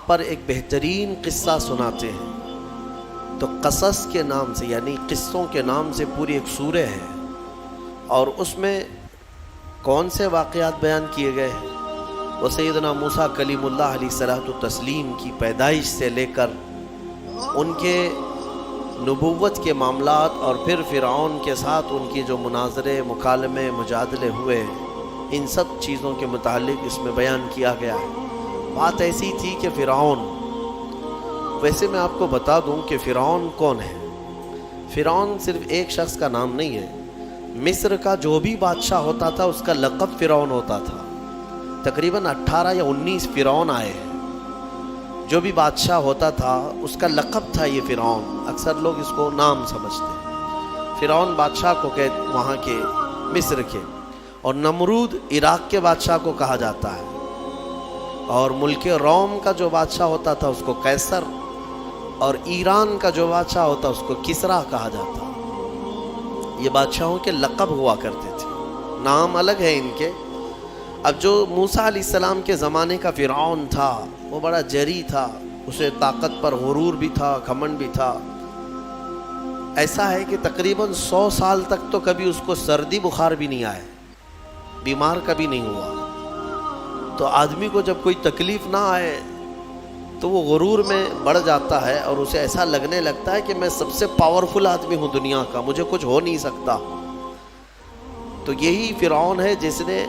پر ایک بہترین قصہ سناتے ہیں. تو قصص کے نام سے یعنی قصوں کے نام سے پوری ایک سورہ ہے، اور اس میں کون سے واقعات بیان کیے گئے ہیں؟ وہ سیدنا موسیٰ کلیم اللہ علیہ الصلوۃ والتسلیم کی پیدائش سے لے کر ان کے نبوت کے معاملات، اور پھر فرعون کے ساتھ ان کی جو مناظرے، مکالمے، مجادلے ہوئے، ان سب چیزوں کے متعلق اس میں بیان کیا گیا ہے. بات ایسی تھی کہ فرعون، ویسے میں آپ کو بتا دوں کہ فرعون کون ہے. فرعون صرف ایک شخص کا نام نہیں ہے. مصر کا جو بھی بادشاہ ہوتا تھا اس کا لقب فرعون ہوتا تھا. تقریباً 18 یا 19 فرعون آئے ہیں. جو بھی بادشاہ ہوتا تھا اس کا لقب تھا یہ فرعون. اکثر لوگ اس کو نام سمجھتے ہیں. فرعون بادشاہ کو کہتے وہاں کے مصر کے، اور نمرود عراق کے بادشاہ کو کہا جاتا ہے، اور ملک روم کا جو بادشاہ ہوتا تھا اس کو قیصر، اور ایران کا جو بادشاہ ہوتا اس کو کسریٰ کہا جاتا. یہ بادشاہوں کے لقب ہوا کرتے تھے، نام الگ ہے ان کے. اب جو موسیٰ علیہ السلام کے زمانے کا فرعون تھا وہ بڑا جری تھا، اسے طاقت پر غرور بھی تھا، گھمنڈ بھی تھا. ایسا ہے کہ تقریباً 100 سال تک تو کبھی اس کو سردی بخار بھی نہیں آئے، بیمار کبھی نہیں ہوا. تو آدمی کو جب کوئی تکلیف نہ آئے تو وہ غرور میں بڑھ جاتا ہے، اور اسے ایسا لگنے لگتا ہے کہ میں سب سے پاورفل آدمی ہوں دنیا کا، مجھے کچھ ہو نہیں سکتا. تو یہی فرعون ہے جس نے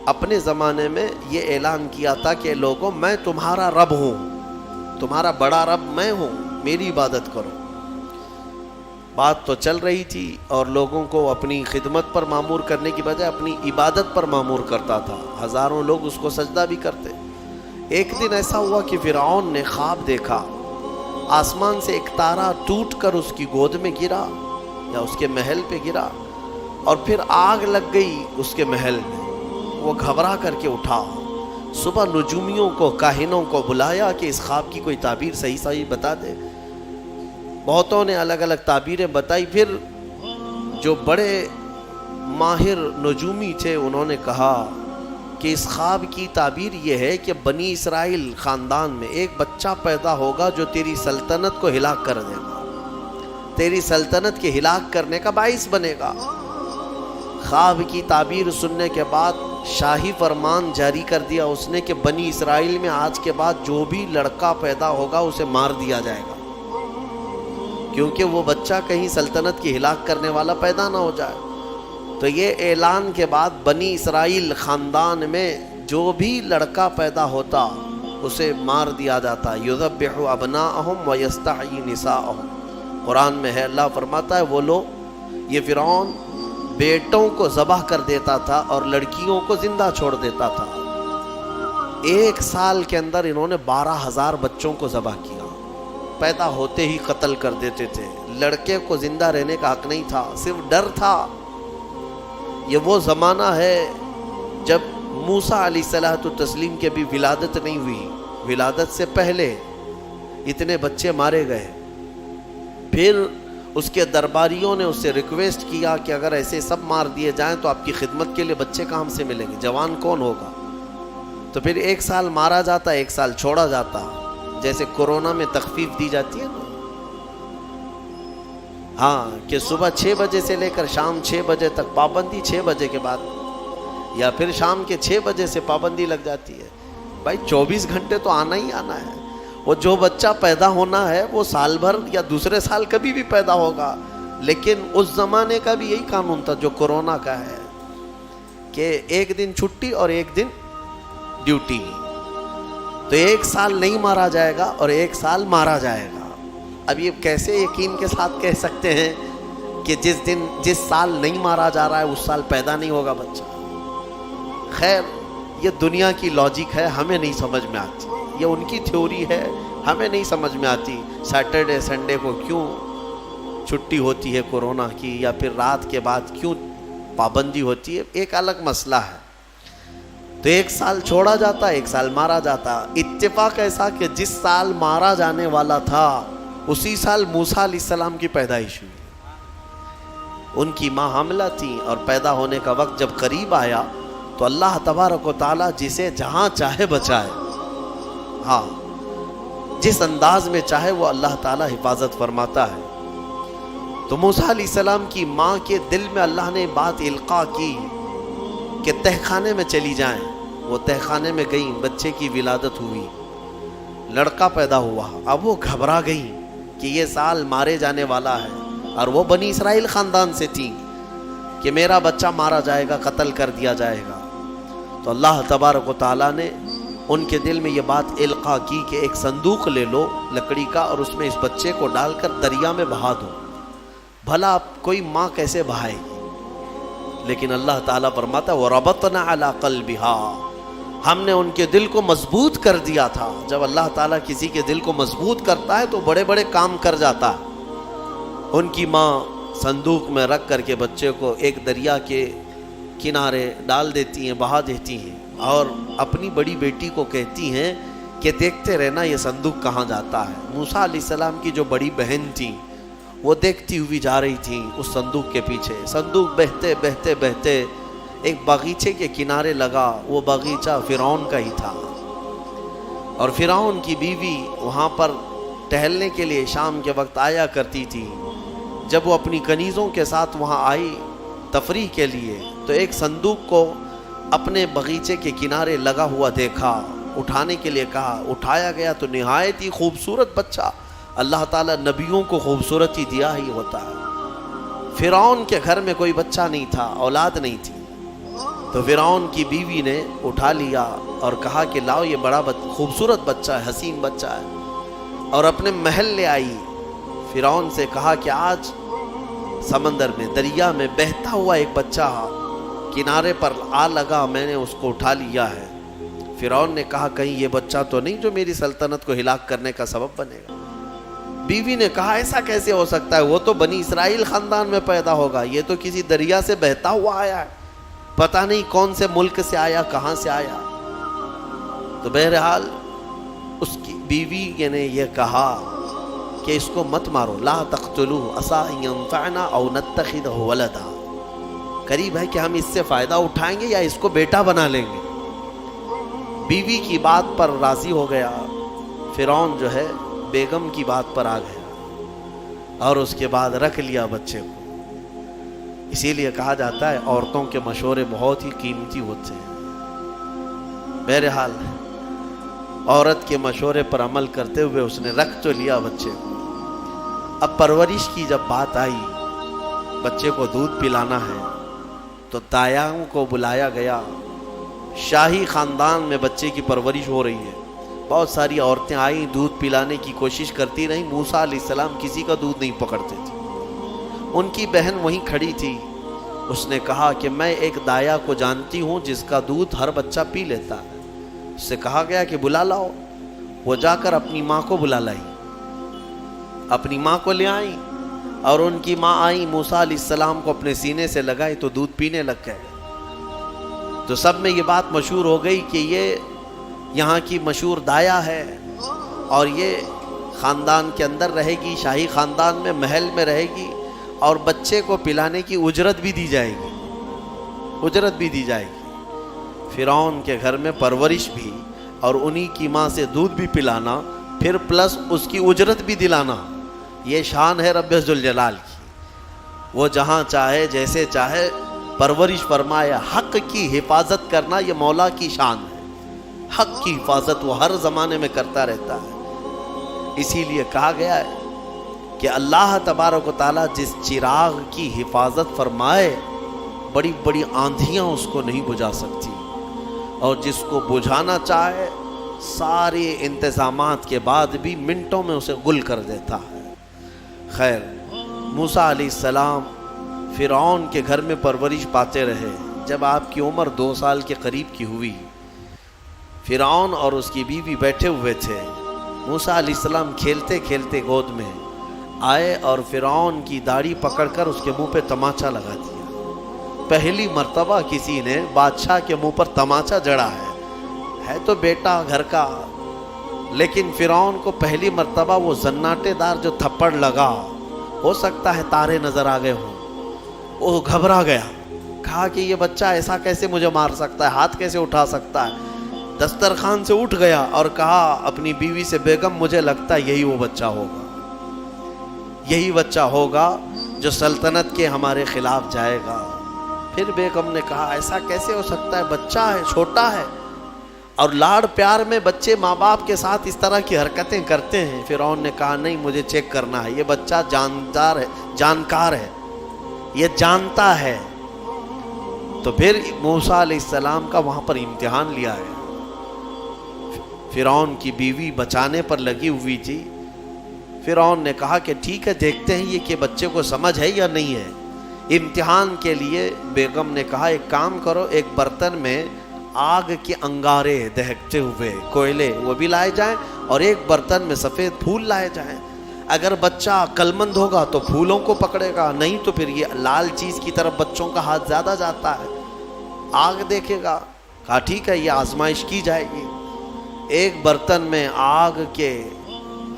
اپنے زمانے میں یہ اعلان کیا تھا کہ لوگوں میں تمہارا رب ہوں، تمہارا بڑا رب میں ہوں، میری عبادت کرو. بات تو چل رہی تھی، اور لوگوں کو اپنی خدمت پر معمور کرنے کی بجائے اپنی عبادت پر معمور کرتا تھا. ہزاروں لوگ اس کو سجدہ بھی کرتے. ایک دن ایسا ہوا کہ فرعون نے خواب دیکھا، آسمان سے ایک تارا ٹوٹ کر اس کی گود میں گرا یا اس کے محل پہ گرا، اور پھر آگ لگ گئی اس کے محل میں. وہ گھبرا کر کے اٹھا. صبح نجومیوں کو، کاہنوں کو بلایا کہ اس خواب کی کوئی تعبیر صحیح بتا دے. بہتوں نے الگ الگ تعبیریں بتائی. پھر جو بڑے ماہر نجومی تھے انہوں نے کہا کہ اس خواب کی تعبیر یہ ہے کہ بنی اسرائیل خاندان میں ایک بچہ پیدا ہوگا جو تیری سلطنت کو ہلاک کر دے گا، تیری سلطنت کے ہلاک کرنے کا باعث بنے گا. خواب کی تعبیر سننے کے بعد شاہی فرمان جاری کر دیا اس نے کہ بنی اسرائیل میں آج کے بعد جو بھی لڑکا پیدا ہوگا اسے مار دیا جائے گا، کیونکہ وہ بچہ کہیں سلطنت کی ہلاک کرنے والا پیدا نہ ہو جائے. تو یہ اعلان کے بعد بنی اسرائیل خاندان میں جو بھی لڑکا پیدا ہوتا اسے مار دیا جاتا. یذبح ابناءہم ویستحیی نساءہم. قرآن میں ہے، اللہ فرماتا ہے وہ لوگ، یہ فرعون بیٹوں کو ذبح کر دیتا تھا اور لڑکیوں کو زندہ چھوڑ دیتا تھا. 1 سال کے اندر انہوں نے 12,000 بچوں کو ذبح کیا. پیدا ہوتے ہی قتل کر دیتے تھے. لڑکے کو زندہ رہنے کا حق نہیں تھا، صرف ڈر تھا. یہ وہ زمانہ ہے جب موسیٰ علیہ الصلوۃ والتسلیم کے بھی ولادت نہیں ہوئی. ولادت سے پہلے اتنے بچے مارے گئے. پھر اس کے درباریوں نے اس سے ریکویسٹ کیا کہ اگر ایسے سب مار دیے جائیں تو آپ کی خدمت کے لیے بچے کہاں سے ملیں گے، جوان کون ہوگا. تو پھر 1 سال مارا جاتا، 1 سال چھوڑا جاتا. جیسے کورونا میں تخفیف دی جاتی ہے نا، ہاں، کہ صبح 6 بجے سے لے کر شام 6 بجے تک پابندی، 6 بجے کے بعد، یا پھر شام کے 6 بجے سے پابندی لگ جاتی ہے. بھائی 24 گھنٹے تو آنا ہی آنا ہے. وہ جو بچہ پیدا ہونا ہے وہ سال بھر یا دوسرے سال کبھی بھی پیدا ہوگا. لیکن اس زمانے کا بھی یہی قانون تھا جو کورونا کا ہے، کہ 1 دن چھٹی اور 1 دن ڈیوٹی. تو 1 سال نہیں مارا جائے گا اور 1 سال مارا جائے گا. اب یہ کیسے یقین کے ساتھ کہہ سکتے ہیں کہ جس سال نہیں مارا جا رہا ہے اس سال پیدا نہیں ہوگا بچہ. خیر، یہ دنیا کی لاجک ہے، ہمیں نہیں سمجھ میں آتی. یہ ان کی تھیوری ہے، ہمیں نہیں سمجھ میں آتی. سیٹرڈے سنڈے کو کیوں چھٹی ہوتی ہے کورونا کی، یا پھر رات کے بعد کیوں پابندی ہوتی ہے، ایک الگ مسئلہ ہے. تو 1 سال چھوڑا جاتا، 1 سال مارا جاتا. اتفاق ایسا کہ جس سال مارا جانے والا تھا اسی سال موسیٰ علیہ السلام کی پیدائش ہوئی. ان کی ماں حاملہ تھی، اور پیدا ہونے کا وقت جب قریب آیا تو اللہ تبارک و تعالیٰ جسے جہاں چاہے بچائے. ہاں، جس انداز میں چاہے وہ اللہ تعالیٰ حفاظت فرماتا ہے۔ تو موسیٰ علیہ السلام کی ماں کے دل میں اللہ نے بات القاء کی کہ تہخانے میں چلی جائیں۔ وہ تہخانے میں گئیں، بچے کی ولادت ہوئی، لڑکا پیدا ہوا۔ اب وہ گھبرا گئیں کہ یہ سال مارے جانے والا ہے، اور وہ بنی اسرائیل خاندان سے تھیں کہ میرا بچہ مارا جائے گا، قتل کر دیا جائے گا۔ تو اللہ تبارک و تعالیٰ نے ان کے دل میں یہ بات القاء کی کہ ایک صندوق لے لو لکڑی کا، اور اس میں اس بچے کو ڈال کر دریا میں بہا دو۔ بھلا کوئی ماں کیسے بہائے گی؟ لیکن اللہ تعالیٰ فرماتا ہے وَرَبَطْنَا عَلَىٰ قَلْبِهَا، ہم نے ان کے دل کو مضبوط کر دیا تھا۔ جب اللہ تعالیٰ کسی کے دل کو مضبوط کرتا ہے تو بڑے بڑے کام کر جاتا ہے۔ ان کی ماں صندوق میں رکھ کر کے بچے کو ایک دریا کے کنارے ڈال دیتی ہیں، بہا دیتی ہیں، اور اپنی بڑی بیٹی کو کہتی ہیں کہ دیکھتے رہنا یہ صندوق کہاں جاتا ہے۔ موسیٰ علیہ السلام کی جو بڑی بہن تھی وہ دیکھتی ہوئی جا رہی تھی اس صندوق کے پیچھے۔ صندوق بہتے بہتے بہتے ایک باغیچے کے کنارے لگا۔ وہ باغیچہ فرعون کا ہی تھا، اور فرعون کی بیوی وہاں پر ٹہلنے کے لیے شام کے وقت آیا کرتی تھی۔ جب وہ اپنی کنیزوں کے ساتھ وہاں آئی تفریح کے لیے تو ایک صندوق کو اپنے باغیچے کے کنارے لگا ہوا دیکھا، اٹھانے کے لیے کہا، اٹھایا گیا تو نہایت ہی خوبصورت بچہ۔ اللہ تعالیٰ نبیوں کو خوبصورتی دیا ہی ہوتا ہے۔ فرعون کے گھر میں کوئی بچہ نہیں تھا، اولاد نہیں تھی، تو فرعون کی بیوی نے اٹھا لیا اور کہا کہ لاؤ یہ بڑا خوبصورت بچہ ہے، حسین بچہ ہے، اور اپنے محل لے آئی۔ فرعون سے کہا کہ آج سمندر میں، دریا میں بہتا ہوا ایک بچہ کنارے پر آ لگا، میں نے اس کو اٹھا لیا ہے۔ فرعون نے کہا کہیں یہ بچہ تو نہیں جو میری سلطنت کو ہلاک کرنے کا سبب بنے گا؟ بیوی نے کہا ایسا کیسے ہو سکتا ہے، وہ تو بنی اسرائیل خاندان میں پیدا ہوگا، یہ تو کسی دریا سے بہتا ہوا آیا ہے، پتہ نہیں کون سے ملک سے آیا، کہاں سے آیا۔ تو بہرحال اس کی بیوی نے یہ کہا کہ اس کو مت مارو، لا تقتلوه عسى ان ينفعنا او نتخذه ولدا، قریب ہے کہ ہم اس سے فائدہ اٹھائیں گے یا اس کو بیٹا بنا لیں گے۔ بیوی کی بات پر راضی ہو گیا فرعون، جو ہے بیگم کی بات پر آ گیا اور اس کے بعد رکھ لیا بچے کو۔ اسی لیے کہا جاتا ہے عورتوں کے مشورے بہت ہی قیمتی ہوتے ہیں۔ بہرحال عورت کے مشورے پر عمل کرتے ہوئے اس نے رکھ تو لیا بچے کو۔ اب پرورش کی جب بات آئی، بچے کو دودھ پلانا ہے، تو دایاں کو بلایا گیا۔ شاہی خاندان میں بچے کی پرورش ہو رہی ہے، بہت ساری عورتیں آئیں، دودھ پلانے کی کوشش کرتی رہیں۔ موسیٰ علیہ السلام کسی کا دودھ نہیں پکڑتے تھے۔ ان کی بہن وہیں کھڑی تھی، اس نے کہا کہ میں ایک دایا کو جانتی ہوں جس کا دودھ ہر بچہ پی لیتا ہے۔ اس سے کہا گیا کہ بلا لاؤ۔ وہ جا کر اپنی ماں کو بلا لائی، اپنی ماں کو لے آئی، اور ان کی ماں آئی، موسیٰ علیہ السلام کو اپنے سینے سے لگائی تو دودھ پینے لگ گئے۔ تو سب میں یہ بات مشہور ہو گئی کہ یہ یہاں کی مشہور دایا ہے، اور یہ خاندان کے اندر رہے گی، شاہی خاندان میں محل میں رہے گی، اور بچے کو پلانے کی اجرت بھی دی جائے گی، اجرت بھی دی جائے گی۔ فرعون کے گھر میں پرورش بھی اور انہی کی ماں سے دودھ بھی پلانا، پھر پلس اس کی اجرت بھی دلانا، یہ شان ہے رب ذوالجلال کی۔ وہ جہاں چاہے جیسے چاہے پرورش فرمائے۔ حق کی حفاظت کرنا یہ مولا کی شان ہے، حق کی حفاظت وہ ہر زمانے میں کرتا رہتا ہے۔ اسی لیے کہا گیا ہے کہ اللہ تبارک و تعالیٰ جس چراغ کی حفاظت فرمائے، بڑی بڑی آندھیاں اس کو نہیں بجھا سکتی، اور جس کو بجھانا چاہے سارے انتظامات کے بعد بھی منٹوں میں اسے گل کر دیتا ہے۔ خیر، موسیٰ علیہ السلام فرعون کے گھر میں پرورش پاتے رہے۔ جب آپ کی عمر 2 سال کے قریب کی ہوئی، فرعون اور اس کی بیوی بیٹھے ہوئے تھے۔ موسیٰ علیہ السلام کھیلتے کھیلتے گود میں آئے اور فرعون کی داڑھی پکڑ کر اس کے منہ پہ تماچا لگا دیا۔ پہلی مرتبہ کسی نے بادشاہ کے منہ پر تماچا جڑا ہے تو بیٹا گھر کا، لیکن فرعون کو پہلی مرتبہ وہ زناٹے دار جو تھپڑ لگا، ہو سکتا ہے تارے نظر آ گئے ہوں، وہ گھبرا گیا، کہا کہ یہ بچہ ایسا کیسے مجھے مار سکتا ہے، ہاتھ کیسے اٹھا سکتا ہے۔ دسترخوان سے اٹھ گیا اور کہا اپنی بیوی سے بیگم مجھے لگتا ہے یہی وہ بچہ ہوگا، یہی بچہ ہوگا جو سلطنت کے ہمارے خلاف جائے گا۔ پھر بیگم نے کہا ایسا کیسے ہو سکتا ہے، بچہ ہے، چھوٹا ہے، اور لاڑ پیار میں بچے ماں باپ کے ساتھ اس طرح کی حرکتیں کرتے ہیں۔ فرعون نے کہا نہیں مجھے چیک کرنا ہے، یہ بچہ جاندار ہے، جانکار ہے، یہ جانتا ہے۔ تو پھر موسیٰ علیہ السلام کا وہاں پر امتحان لیا ہے۔ فرعون کی بیوی بچانے پر لگی ہوئی تھی۔ فرعون نے کہا کہ ٹھیک ہے دیکھتے ہیں یہ کہ بچے کو سمجھ ہے یا نہیں ہے۔ امتحان کے لیے بیگم نے کہا ایک کام کرو، ایک برتن میں آگ کے انگارے دہکتے ہوئے کوئلے وہ بھی لائے جائیں، اور ایک برتن میں سفید پھول لائے جائیں۔ اگر بچہ عقل مند ہوگا تو پھولوں کو پکڑے گا، نہیں تو پھر یہ لال چیز کی طرف بچوں کا ہاتھ زیادہ جاتا ہے، آگ دیکھے گا۔ کہا ٹھیک ہے یہ آزمائش کی جائے گی۔ ایک برتن میں آگ کے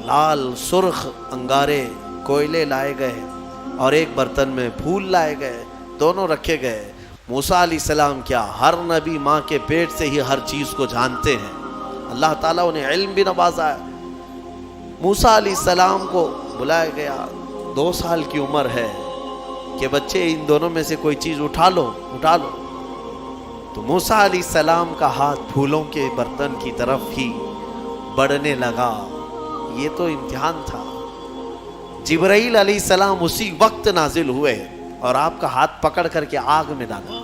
لال سرخ انگارے کوئلے لائے گئے اور ایک برتن میں پھول لائے گئے، دونوں رکھے گئے۔ موسیٰ علیہ السلام کیا ہر نبی ماں کے پیٹ سے ہی ہر چیز کو جانتے ہیں، اللہ تعالیٰ انہیں علم بھی نوازا ہے۔ موسیٰ علیہ السلام کو بلایا گیا، 2 سال کی عمر ہے کہ بچے ان دونوں میں سے کوئی چیز اٹھا لو۔ تو موسیٰ علیہ السلام کا ہاتھ پھولوں کے برتن کی طرف ہی بڑھنے لگا۔ یہ تو امتحان تھا۔ جبرائیل علیہ السلام اسی وقت نازل ہوئے اور آپ کا ہاتھ پکڑ کر کے آگ میں ڈالا۔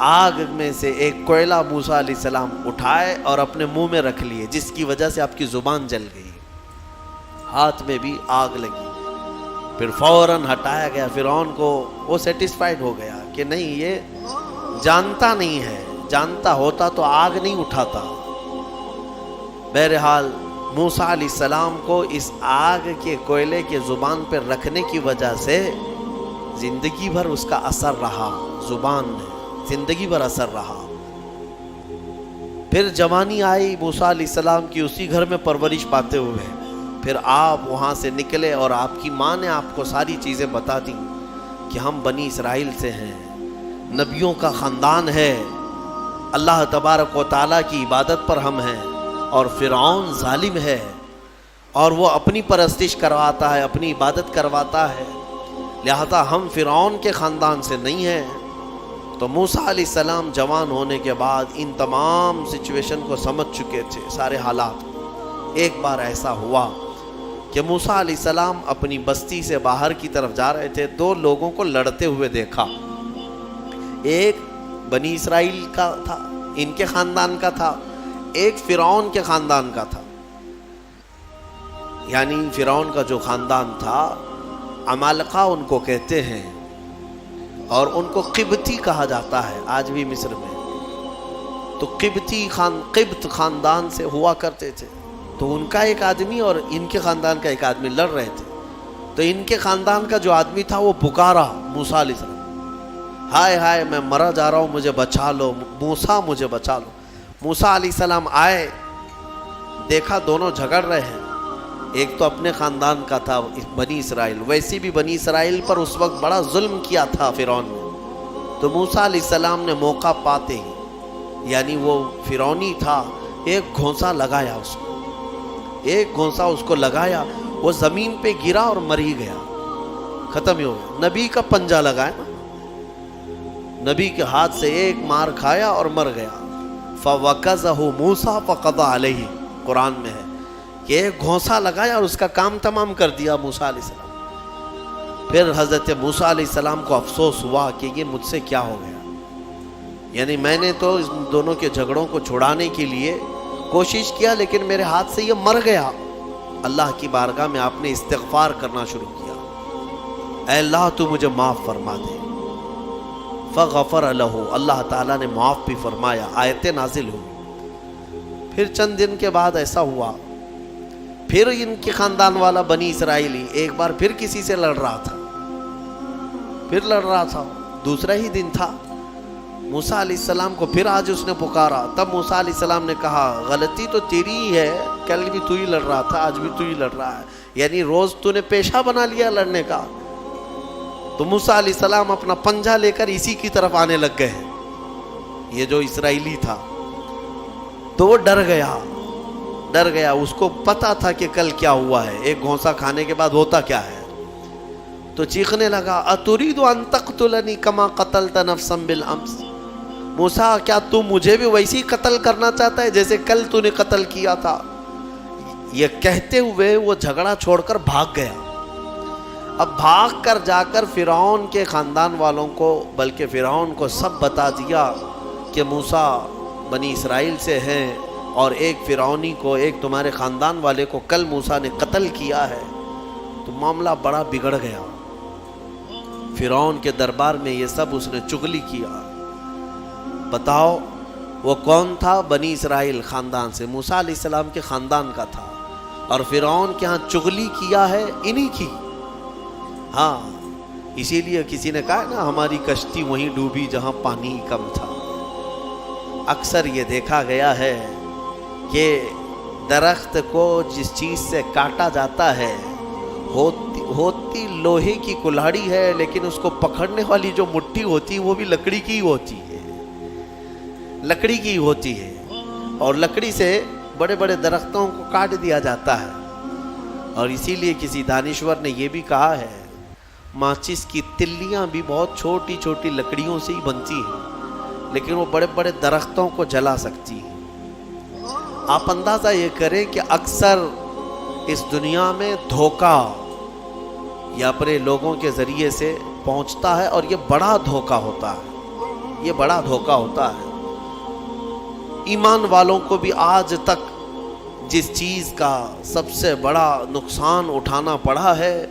آگ میں سے ایک کوئلہ موسیٰ علیہ السلام اٹھائے اور اپنے منہ میں رکھ لیے، جس کی وجہ سے آپ کی زبان جل گئی، ہاتھ میں بھی آگ لگی۔ پھر فوراً ہٹایا گیا۔ فرعون کو وہ سیٹسفائیڈ ہو گیا کہ نہیں یہ جانتا نہیں ہے، جانتا ہوتا تو آگ نہیں اٹھاتا۔ بہرحال موسیٰ علیہ السلام کو اس آگ کے کوئلے کے زبان پر رکھنے کی وجہ سے زندگی بھر اس کا اثر رہا، زبان میں زندگی بھر اثر رہا۔ پھر جوانی آئی موسیٰ علیہ السلام کی، اسی گھر میں پرورش پاتے ہوئے۔ پھر آپ وہاں سے نکلے اور آپ کی ماں نے آپ کو ساری چیزیں بتا دیں کہ ہم بنی اسرائیل سے ہیں، نبیوں کا خاندان ہے، اللہ تبارک و تعالیٰ کی عبادت پر ہم ہیں، اور فرعون ظالم ہے اور وہ اپنی پرستش کرواتا ہے، اپنی عبادت کرواتا ہے، لہذا ہم فرعون کے خاندان سے نہیں ہیں۔ تو موسیٰ علیہ السلام جوان ہونے کے بعد ان تمام سچویشن کو سمجھ چکے تھے، سارے حالات۔ ایک بار ایسا ہوا کہ موسیٰ علیہ السلام اپنی بستی سے باہر کی طرف جا رہے تھے، 2 لوگوں کو لڑتے ہوئے دیکھا۔ ایک بنی اسرائیل کا تھا، ان کے خاندان کا تھا، ایک فرعون کے خاندان کا تھا۔ یعنی فرعون کا جو خاندان تھا، عمالقہ ان کو کہتے ہیں، اور ان کو قبطی کہا جاتا ہے آج بھی مصر میں۔ تو قبط خاندان سے ہوا کرتے تھے۔ تو ان کا ایک آدمی اور ان کے خاندان کا ایک آدمی لڑ رہے تھے۔ تو ان کے خاندان کا جو آدمی تھا وہ پکارا موسیٰ علیہ السلام، ہائے ہائے میں مرا جا رہا ہوں، مجھے بچا لو موسیٰ، مجھے بچا لو۔ موسیٰ علیہ السلام آئے، دیکھا دونوں جھگڑ رہے ہیں۔ ایک تو اپنے خاندان کا تھا بنی اسرائیل، ویسے بھی بنی اسرائیل پر اس وقت بڑا ظلم کیا تھا فرعون نے۔ تو موسیٰ علیہ السلام نے موقع پاتے ہی، یعنی وہ فرعونی تھا، ایک گھونسا لگایا اس کو، ایک گھونسا اس کو لگایا، وہ زمین پہ گرا اور مر ہی گیا، ختم ہی ہو گیا۔ نبی کا پنجہ لگایا نا، نبی کے ہاتھ سے ایک مار کھایا اور مر گیا۔ فَوَكَزَهُ مُوسَى فَقَضَى عَلَيْهِ، قرآن میں ہے کہ ایک گھونسا لگایا اور اس کا کام تمام کر دیا موسیٰ علیہ السلام۔ پھر حضرت موسیٰ علیہ السلام کو افسوس ہوا کہ یہ مجھ سے کیا ہو گیا، یعنی میں نے تو اس دونوں کے جھگڑوں کو چھڑانے کے لیے کوشش کیا، لیکن میرے ہاتھ سے یہ مر گیا۔ اللہ کی بارگاہ میں آپ نے استغفار کرنا شروع کیا، اے اللہ تو مجھے معاف فرما دے۔ فغفر لہ، اللہ تعالیٰ نے معاف بھی فرمایا، آیتیں نازل ہوئی۔ پھر چند دن کے بعد ایسا ہوا، پھر ان کے خاندان والا بنی اسرائیلی ایک بار پھر کسی سے لڑ رہا تھا، دوسرا ہی دن تھا۔ موسیٰ علیہ السلام کو پھر آج اس نے پکارا، تب موسیٰ علیہ السلام نے کہا غلطی تو تیری ہی ہے، کل بھی تو ہی لڑ رہا تھا، آج بھی تو ہی لڑ رہا ہے، یعنی روز تو نے پیشہ بنا لیا لڑنے کا۔ تو موسیٰ علیہ السلام اپنا پنجہ لے کر اسی کی طرف آنے لگ گئے، یہ جو اسرائیلی تھا تو وہ ڈر گیا. اس کو پتا تھا کہ کل کیا ہوا ہے, ایک گھونسا کھانے کے بعد ہوتا کیا ہے. تو چیخنے لگا, اتريد ان تقتلني كما قتلت نفسا بالامس. موسیٰ کیا تو مجھے بھی ویسی قتل کرنا چاہتا ہے جیسے کل تو نے قتل کیا تھا. یہ کہتے ہوئے وہ جھگڑا چھوڑ کر بھاگ گیا. اب بھاگ کر جا کر فرعون کے خاندان والوں کو, بلکہ فرعون کو سب بتا دیا کہ موسیٰ بنی اسرائیل سے ہیں اور ایک فرعونی کو, ایک تمہارے خاندان والے کو کل موسیٰ نے قتل کیا ہے. تو معاملہ بڑا بگڑ گیا. فرعون کے دربار میں یہ سب اس نے چغلی کیا. بتاؤ وہ کون تھا؟ بنی اسرائیل خاندان سے, موسیٰ علیہ السلام کے خاندان کا تھا, اور فرعون کے ہاں چغلی کیا ہے انہی کی. ہاں, اسی لیے کسی نے کہا نا ہماری کشتی وہیں ڈوبی جہاں پانی کم تھا. اکثر یہ دیکھا گیا ہے کہ درخت کو جس چیز سے کاٹا جاتا ہے ہوتی لوہے کی کلہاڑی ہے, لیکن اس کو پکڑنے والی جو مٹھی ہوتی وہ بھی لکڑی کی ہوتی ہے, اور لکڑی سے بڑے بڑے درختوں کو کاٹ دیا جاتا ہے. اور اسی لیے کسی دانشور نے یہ بھی کہا ہے ماچس کی تلیاں بھی بہت چھوٹی چھوٹی لکڑیوں سے ہی بنتی ہیں, لیکن وہ بڑے بڑے درختوں کو جلا سکتی ہیں. آپ اندازہ یہ کریں کہ اکثر اس دنیا میں دھوکہ یہ اپنے لوگوں کے ذریعے سے پہنچتا ہے, اور یہ بڑا دھوکہ ہوتا ہے. ایمان والوں کو بھی آج تک جس چیز کا سب سے بڑا نقصان اٹھانا پڑا ہے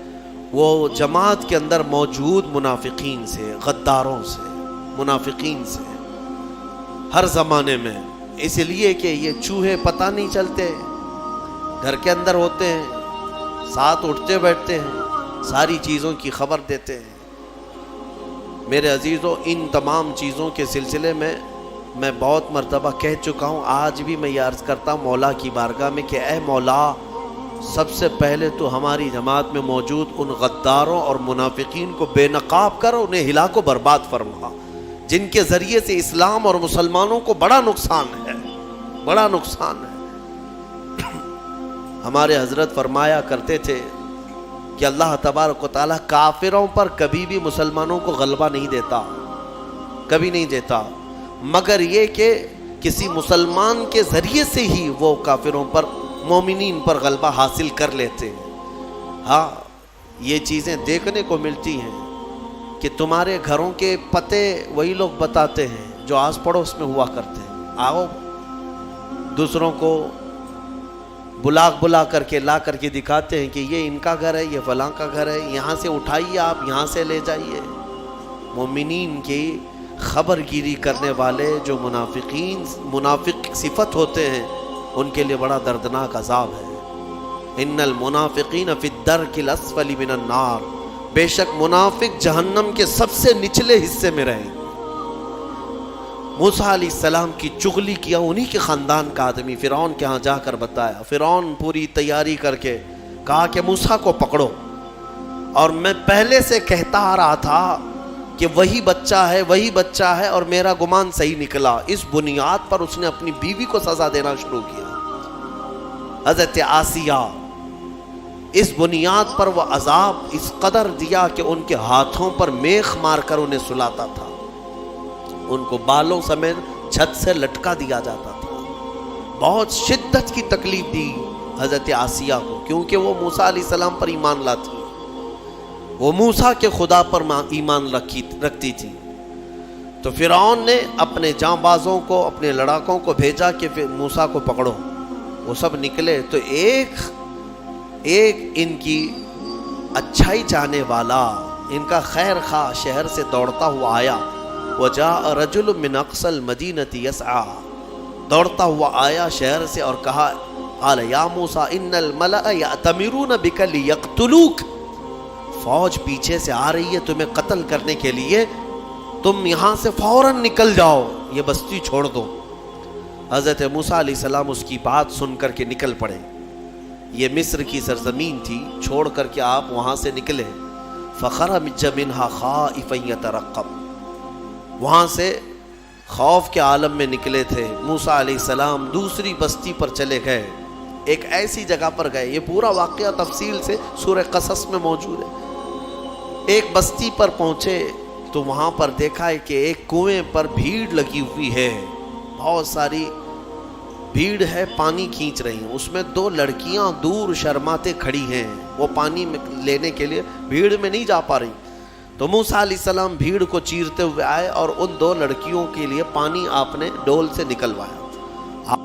وہ جماعت کے اندر موجود منافقین سے, غداروں سے, منافقین سے, ہر زمانے میں. اس لیے کہ یہ چوہے پتہ نہیں چلتے, گھر کے اندر ہوتے ہیں, ساتھ اٹھتے بیٹھتے ہیں, ساری چیزوں کی خبر دیتے ہیں. میرے عزیزوں, ان تمام چیزوں کے سلسلے میں میں بہت مرتبہ کہہ چکا ہوں, آج بھی میں یہ عرض کرتا ہوں مولا کی بارگاہ میں کہ اے مولا, سب سے پہلے تو ہماری جماعت میں موجود ان غداروں اور منافقین کو بے نقاب کر انہیں ہلاک و برباد فرما, جن کے ذریعے سے اسلام اور مسلمانوں کو بڑا نقصان ہے. ہمارے حضرت فرمایا کرتے تھے کہ اللہ تبارک و تعالیٰ کافروں پر کبھی بھی مسلمانوں کو غلبہ نہیں دیتا, کبھی نہیں دیتا, مگر یہ کہ کسی مسلمان کے ذریعے سے ہی وہ کافروں پر, مومنین پر غلبہ حاصل کر لیتے ہیں. ہاں, یہ چیزیں دیکھنے کو ملتی ہیں کہ تمہارے گھروں کے پتے وہی لوگ بتاتے ہیں جو آس پڑوس میں ہوا کرتے ہیں. آؤ, دوسروں کو بلا کر کے لا کر کے دکھاتے ہیں کہ یہ ان کا گھر ہے, یہ فلاں کا گھر ہے, یہاں سے اٹھائیے, آپ یہاں سے لے جائیے. مومنین کی خبر گیری کرنے والے جو منافق صفت ہوتے ہیں ان کے لیے بڑا دردناک عذاب ہے. ان المنافقین فی الدرک الاسفل من النار, بے شک منافق جہنم کے سب سے نچلے حصے میں رہیں. موسیٰ علیہ السلام کی چغلی کیا انہی کے خاندان کا آدمی فرعون کے ہاں جا کر بتایا. فرعون پوری تیاری کر کے کہا کہ موسیٰ کو پکڑو, اور میں پہلے سے کہتا آ رہا تھا کہ وہی بچہ ہے اور میرا گمان صحیح نکلا. اس بنیاد پر اس نے اپنی بیوی کو سزا دینا شروع کیا, حضرت آسیہ. اس بنیاد پر وہ عذاب اس قدر دیا کہ ان کے ہاتھوں پر میخ مار کر انہیں سلاتا تھا, ان کو بالوں سمیت چھت سے لٹکا دیا جاتا تھا. بہت شدت کی تکلیف دی حضرت آسیہ کو, کیونکہ وہ موسیٰ علیہ السلام پر ایمان لاتی, وہ موسیٰ کے خدا پر ایمان رکھتی تھی. تو فرعون نے اپنے جانبازوں کو, اپنے لڑاکوں کو بھیجا کہ موسیٰ کو پکڑو. وہ سب نکلے تو ایک ان کی اچھائی چاہنے والا, ان کا خیر خواہ شہر سے دوڑتا ہوا آیا. وجاء رجل من اقصى المدینة یسعی, دوڑتا ہوا آیا شہر سے اور کہا, قال یا موسیٰ ان الملأ یأتمرون بک لیقتلوک, فوج پیچھے سے آ رہی ہے تمہیں قتل کرنے کے لیے, تم یہاں سے فوراً نکل جاؤ, یہ بستی چھوڑ دو. حضرت موسیٰ علیہ السلام اس کی بات سن کر کے نکل پڑے. یہ مصر کی سرزمین تھی, چھوڑ کر کے آپ وہاں سے نکلے. فخرج منها خائفا يترقب, وہاں سے خوف کے عالم میں نکلے تھے، موسیٰ علیہ السلام دوسری بستی پر چلے گئے، ایک ایسی جگہ پر گئے، یہ پورا واقعہ تفصیل سے سورہ قصص میں موجود ہے۔ ایک بستی پر پہنچے تو وہاں پر دیکھا ہے کہ ایک کنویں پر بھیڑ لگی ہوئی ہے، بہت ساری بھیڑ ہے، پانی کھینچ رہی ہیں، اس میں دو لڑکیاں دور شرماتے کھڑی ہیں، وہ پانی میں لینے کے لیے بھیڑ میں نہیں جا پا رہی۔ تو موسیٰ علیہ السلام بھیڑ کو چیرتے ہوئے آئے اور ان دو لڑکیوں کے لیے پانی آپ نے ڈول سے نکلوایا۔